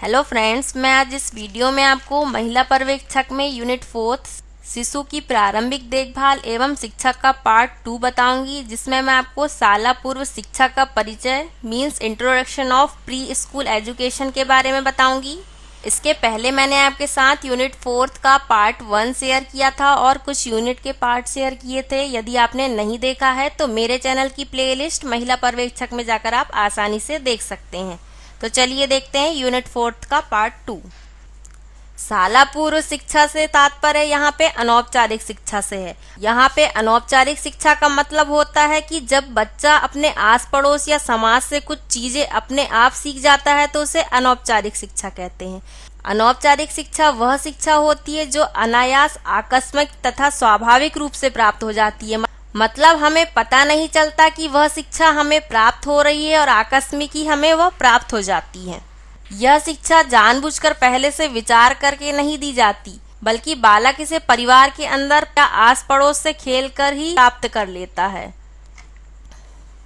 Hello friends, मैं आज इस वीडियो में आपको महिला पर्यवेक्षक में यूनिट 4 शिशु की प्रारंभिक देखभाल एवं शिक्षा का पार्ट 2 बताऊंगी, जिसमें मैं आपको शाला पूर्व शिक्षा का परिचय means introduction of pre school education के बारे में बताऊंगी। इसके पहले मैंने आपके साथ यूनिट 4 का पार्ट 1 शेयर किया था और कुछ यूनिट के पार्ट शेयर किए थे। यदि आपने नहीं देखा है तो मेरे चैनल की प्लेलिस्ट महिला पर्यवेक्षक में जाकर आप आसानी से देख सकते हैं। तो चलिए देखते हैं यूनिट 4 का पार्ट 2। शाला पूर्व शिक्षा से तात्पर्य यहाँ पे अनौपचारिक शिक्षा से है। यहाँ पे अनौपचारिक शिक्षा का मतलब होता है कि जब बच्चा अपने आस पड़ोस या समाज से कुछ चीजें अपने आप सीख जाता है तो उसे अनौपचारिक शिक्षा कहते हैं। अनौपचारिक शिक्षा वह शिक्षा होती है जो अनायास, आकस्मिक तथा स्वाभाविक रूप से प्राप्त हो जाती है। मतलब हमें पता नहीं चलता कि वह शिक्षा हमें प्राप्त हो रही है और आकस्मिक ही हमें वह प्राप्त हो जाती है। यह शिक्षा जानबूझकर पहले से विचार करके नहीं दी जाती, बल्कि बालक इसे परिवार के अंदर या आस पड़ोस से खेलकर ही प्राप्त कर लेता है।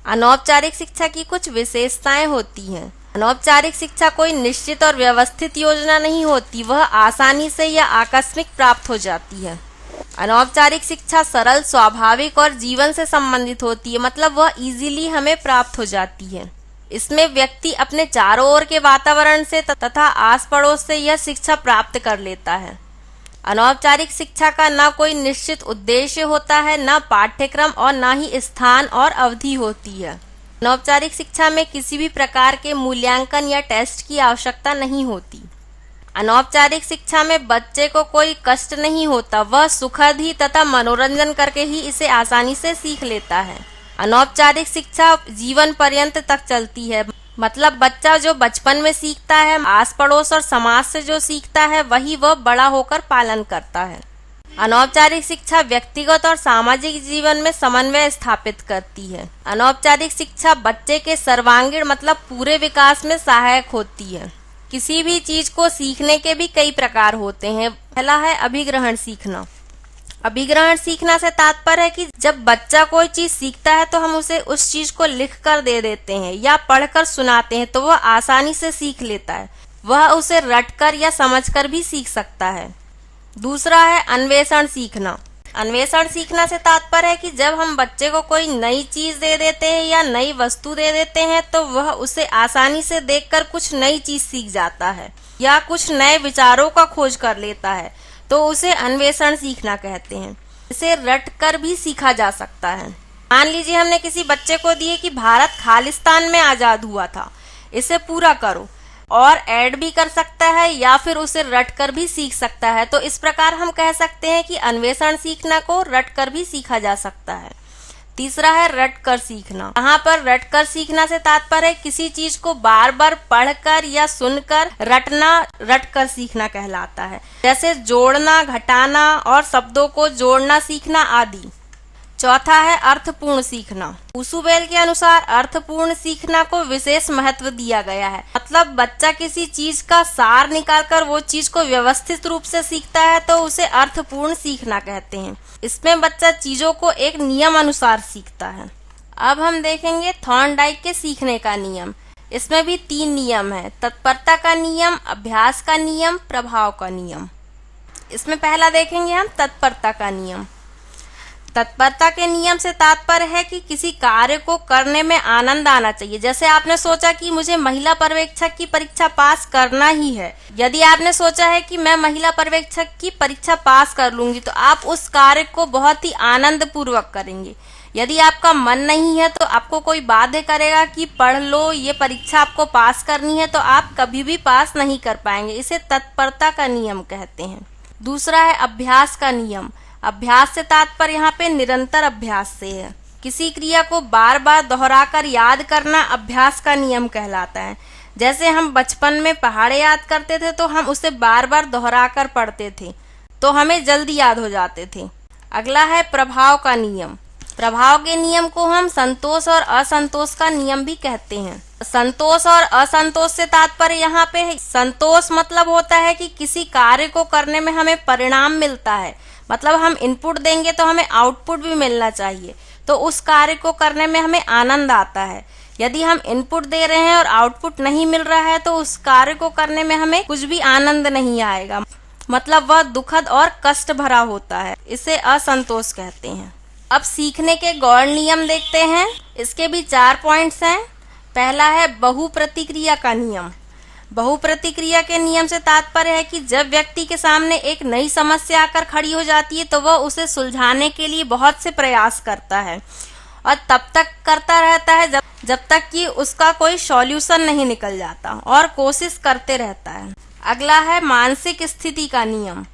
अनौपचारिक शिक्षा की कुछ विशेषताएं होती हैं। अनौपचारिक शिक्षा कोई निश्चित और व्यवस्थित योजना नहीं होती, वह आसानी से या आकस्मिक प्राप्त हो जाती है। अनौपचारिक शिक्षा सरल, स्वाभाविक और जीवन से संबंधित होती है, मतलब वह इजीली हमें प्राप्त हो जाती है। इसमें व्यक्ति अपने चारों ओर के वातावरण से तथा आस पड़ोस से यह शिक्षा प्राप्त कर लेता है। अनौपचारिक शिक्षा का न कोई निश्चित उद्देश्य होता है, न पाठ्यक्रम और न ही स्थान और अवधि होती है। अनौपचारिक शिक्षा में किसी भी प्रकार के मूल्यांकन या टेस्ट की आवश्यकता नहीं होती। अनौपचारिक शिक्षा में बच्चे को कोई कष्ट नहीं होता, वह सुखद ही तथा मनोरंजन करके ही इसे आसानी से सीख लेता है। अनौपचारिक शिक्षा जीवन पर्यंत तक चलती है, मतलब बच्चा जो बचपन में सीखता है, आस पड़ोस और समाज से जो सीखता है वही वह बड़ा होकर पालन करता है। अनौपचारिक शिक्षा व्यक्तिगत और सामाजिक जीवन में समन्वय स्थापित करती है। अनौपचारिक शिक्षा बच्चे के सर्वांगीण मतलब पूरे विकास में सहायक होती है। किसी भी चीज को सीखने के भी कई प्रकार होते हैं। पहला है अभिग्रहण सीखना। अभिग्रहण सीखना से तात्पर्य है कि जब बच्चा कोई चीज सीखता है तो हम उसे उस चीज को लिख कर दे देते हैं या पढ़कर सुनाते हैं तो वह आसानी से सीख लेता है। वह उसे रटकर या समझकर भी सीख सकता है। दूसरा है अन्वेषण सीखना। अन्वेषण सीखना से तात्पर्य है कि जब हम बच्चे को कोई नई चीज दे देते हैं या नई वस्तु दे देते हैं तो वह उसे आसानी से देखकर कुछ नई चीज सीख जाता है या कुछ नए विचारों का खोज कर लेता है, तो उसे अन्वेषण सीखना कहते हैं। इसे रट कर भी सीखा जा सकता है। मान लीजिए हमने किसी बच्चे को दिए कि भारत खालिस्तान में आजाद हुआ था, इसे पूरा करो, और ऐड भी कर सकता है या फिर उसे रट कर भी सीख सकता है। तो इस प्रकार हम कह सकते हैं कि अन्वेषण सीखना को रट कर भी सीखा जा सकता है। तीसरा है रट कर सीखना। यहाँ पर रट कर सीखना से तात्पर्य किसी चीज को बार बार पढ़कर या सुनकर रटना रट कर सीखना कहलाता है, जैसे जोड़ना, घटाना और शब्दों को जोड़ना सीखना आदि। चौथा है अर्थपूर्ण सीखना। ऊसुबेल के अनुसार अर्थपूर्ण सीखना को विशेष महत्व दिया गया है, मतलब बच्चा किसी चीज का सार निकालकर वो चीज को व्यवस्थित रूप से सीखता है तो उसे अर्थपूर्ण सीखना कहते हैं। इसमें बच्चा चीजों को एक नियम अनुसार सीखता है। अब हम देखेंगे थॉर्नडाइक के सीखने का नियम। इसमें भी 3 नियम है: तत्परता का नियम, अभ्यास का नियम, प्रभाव का नियम। इसमें पहला देखेंगे हम तत्परता का नियम। तत्परता के नियम से तात्पर्य है कि किसी कार्य को करने में आनंद आना चाहिए। जैसे आपने सोचा कि मुझे महिला पर्यवेक्षक की परीक्षा पास करना ही है। यदि आपने सोचा है कि मैं महिला पर्यवेक्षक की परीक्षा पास कर लूंगी तो आप उस कार्य को बहुत ही आनंद पूर्वक करेंगे। यदि आपका मन नहीं है तो आपको कोई बाध्य करेगा कि पढ़ लो, ये परीक्षा आपको पास करनी है, तो आप कभी भी पास नहीं कर पाएंगे। इसे तत्परता का नियम कहते हैं। दूसरा है अभ्यास का नियम। अभ्यास से तात्पर्य यहाँ पे निरंतर अभ्यास से है। किसी क्रिया को बार बार दोहराकर याद करना अभ्यास का नियम कहलाता है। जैसे हम बचपन में पहाड़े याद करते थे तो हम उसे बार बार दोहराकर पढ़ते थे तो हमें जल्दी याद हो जाते थे। अगला है प्रभाव का नियम। प्रभाव के नियम को हम संतोष और असंतोष का नियम भी कहते हैं। संतोष और असंतोष से तात्पर्य यहाँ पे है, संतोष मतलब होता है कि किसी कार्य को करने में हमें परिणाम मिलता है, मतलब हम इनपुट देंगे तो हमें आउटपुट भी मिलना चाहिए, तो उस कार्य को करने में हमें आनंद आता है। यदि हम इनपुट दे रहे हैं और आउटपुट नहीं मिल रहा है तो उस कार्य को करने में हमें कुछ भी आनंद नहीं आएगा, मतलब वह दुखद और कष्ट भरा होता है। इसे असंतोष कहते हैं। अब सीखने के गौण नियम देखते हैं। इसके भी 4 पॉइंट्स हैं। पहला है बहुप्रतिक्रिया का नियम। बहुप्रतिक्रिया के नियम से तात्पर्य है कि जब व्यक्ति के सामने एक नई समस्या आकर खड़ी हो जाती है तो वह उसे सुलझाने के लिए बहुत से प्रयास करता है और तब तक करता रहता है जब तक कि उसका कोई सॉल्यूशन नहीं निकल जाता और कोशिश करते रहता है। अगला है मानसिक स्थिति का नियम।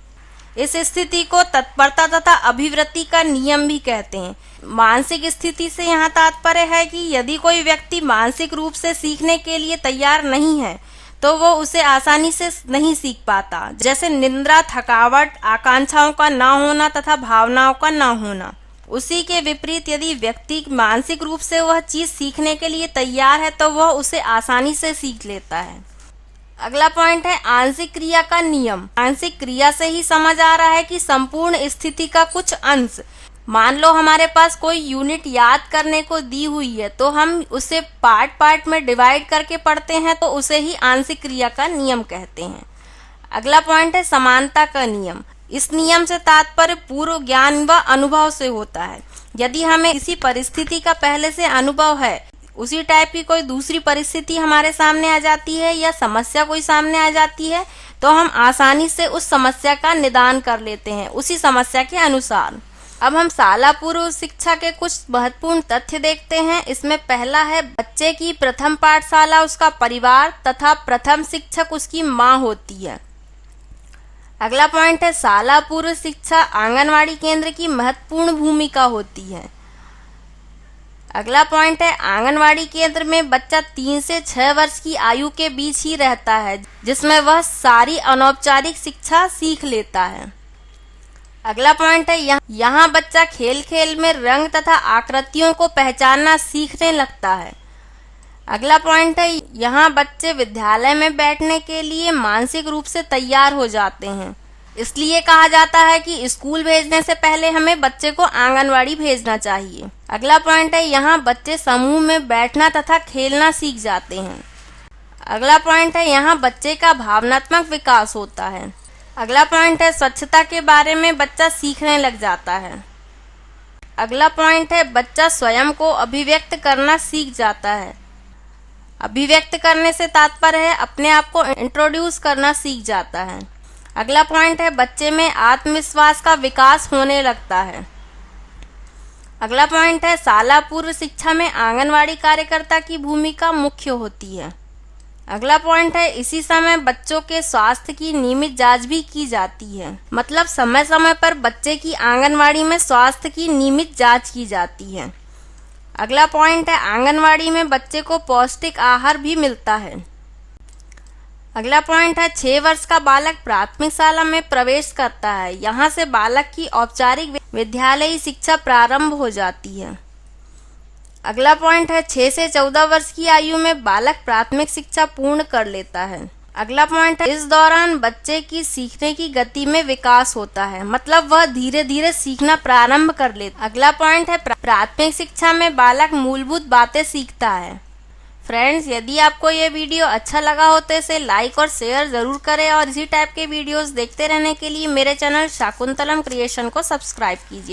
इस स्थिति को तत्परता तथा अभिवृत्ति का नियम भी कहते हैं। मानसिक स्थिति से यहाँ तात्पर्य है कि यदि कोई व्यक्ति मानसिक रूप से सीखने के लिए तैयार नहीं है तो वो उसे आसानी से नहीं सीख पाता, जैसे निद्रा, थकावट, आकांक्षाओं का ना होना तथा भावनाओं का ना होना। उसी के विपरीत यदि व्यक्ति मानसिक रूप से वह चीज सीखने के लिए तैयार है तो वह उसे आसानी से सीख लेता है। अगला पॉइंट है आंशिक क्रिया का नियम। आंशिक क्रिया से ही समझ आ रहा है कि संपूर्ण स्थिति का कुछ अंश। मान लो हमारे पास कोई यूनिट याद करने को दी हुई है तो हम उसे पार्ट पार्ट में डिवाइड करके पढ़ते हैं तो उसे ही आंशिक क्रिया का नियम कहते हैं। अगला पॉइंट है समानता का नियम। इस नियम से तात्पर्य पूर्व ज्ञान व अनुभव से होता है। यदि हमें किसी परिस्थिति का पहले से अनुभव है, उसी टाइप की कोई दूसरी परिस्थिति हमारे सामने आ जाती है या समस्या कोई सामने आ जाती है तो हम आसानी से उस समस्या का निदान कर लेते हैं उसी समस्या के अनुसार। अब हम शाला पूर्व शिक्षा के कुछ महत्वपूर्ण तथ्य देखते हैं। इसमें पहला है बच्चे की प्रथम पाठशाला उसका परिवार तथा प्रथम शिक्षक उसकी माँ होती है। अगला पॉइंट है शाला पूर्व शिक्षा आंगनवाड़ी केंद्र की महत्वपूर्ण भूमिका होती है। अगला पॉइंट है आंगनवाड़ी केंद्र में बच्चा 3 से 6 वर्ष की आयु के बीच ही रहता है, जिसमें वह सारी अनौपचारिक शिक्षा सीख लेता है। अगला पॉइंट है यहाँ बच्चा खेल खेल में रंग तथा आकृतियों को पहचानना सीखने लगता है। अगला पॉइंट है यहाँ बच्चे विद्यालय में बैठने के लिए मानसिक रूप से तैयार हो जाते हैं। इसलिए कहा जाता है कि स्कूल भेजने से पहले हमें बच्चे को आंगनवाड़ी भेजना चाहिए। अगला पॉइंट है यहाँ बच्चे समूह में बैठना तथा खेलना सीख जाते हैं। अगला पॉइंट है यहाँ बच्चे का भावनात्मक विकास होता है। अगला पॉइंट है स्वच्छता के बारे में बच्चा सीखने लग जाता है। अगला पॉइंट है बच्चा स्वयं को अभिव्यक्त करना सीख जाता है। अभिव्यक्त करने से तात्पर्य है अपने आप को इंट्रोड्यूस करना सीख जाता है। अगला पॉइंट है बच्चे में आत्मविश्वास का विकास होने लगता है। अगला पॉइंट है शाला पूर्व शिक्षा में आंगनवाड़ी कार्यकर्ता की भूमिका मुख्य होती है। अगला पॉइंट है इसी समय बच्चों के स्वास्थ्य की नियमित जांच भी की जाती है, मतलब समय समय पर बच्चे की आंगनवाड़ी में स्वास्थ्य की नियमित जांच की जाती है। अगला पॉइंट है आंगनवाड़ी में बच्चे को पौष्टिक आहार भी मिलता है। अगला पॉइंट है 6 वर्ष का बालक प्राथमिक शाला में प्रवेश करता है। यहाँ से बालक की औपचारिक विद्यालयी शिक्षा प्रारंभ हो जाती है। अगला पॉइंट है 6 से 14 वर्ष की आयु में बालक प्राथमिक शिक्षा पूर्ण कर लेता है। अगला पॉइंट है इस दौरान बच्चे की सीखने की गति में विकास होता है, मतलब वह धीरे धीरे सीखना प्रारंभ कर लेता है। अगला पॉइंट है प्राथमिक शिक्षा में बालक मूलभूत बातें सीखता है। फ्रेंड्स, यदि आपको ये वीडियो अच्छा लगा हो तो इसे लाइक और शेयर जरूर करें और इसी टाइप के वीडियोस देखते रहने के लिए मेरे चैनल शाकुंतलम क्रिएशन को सब्सक्राइब कीजिए।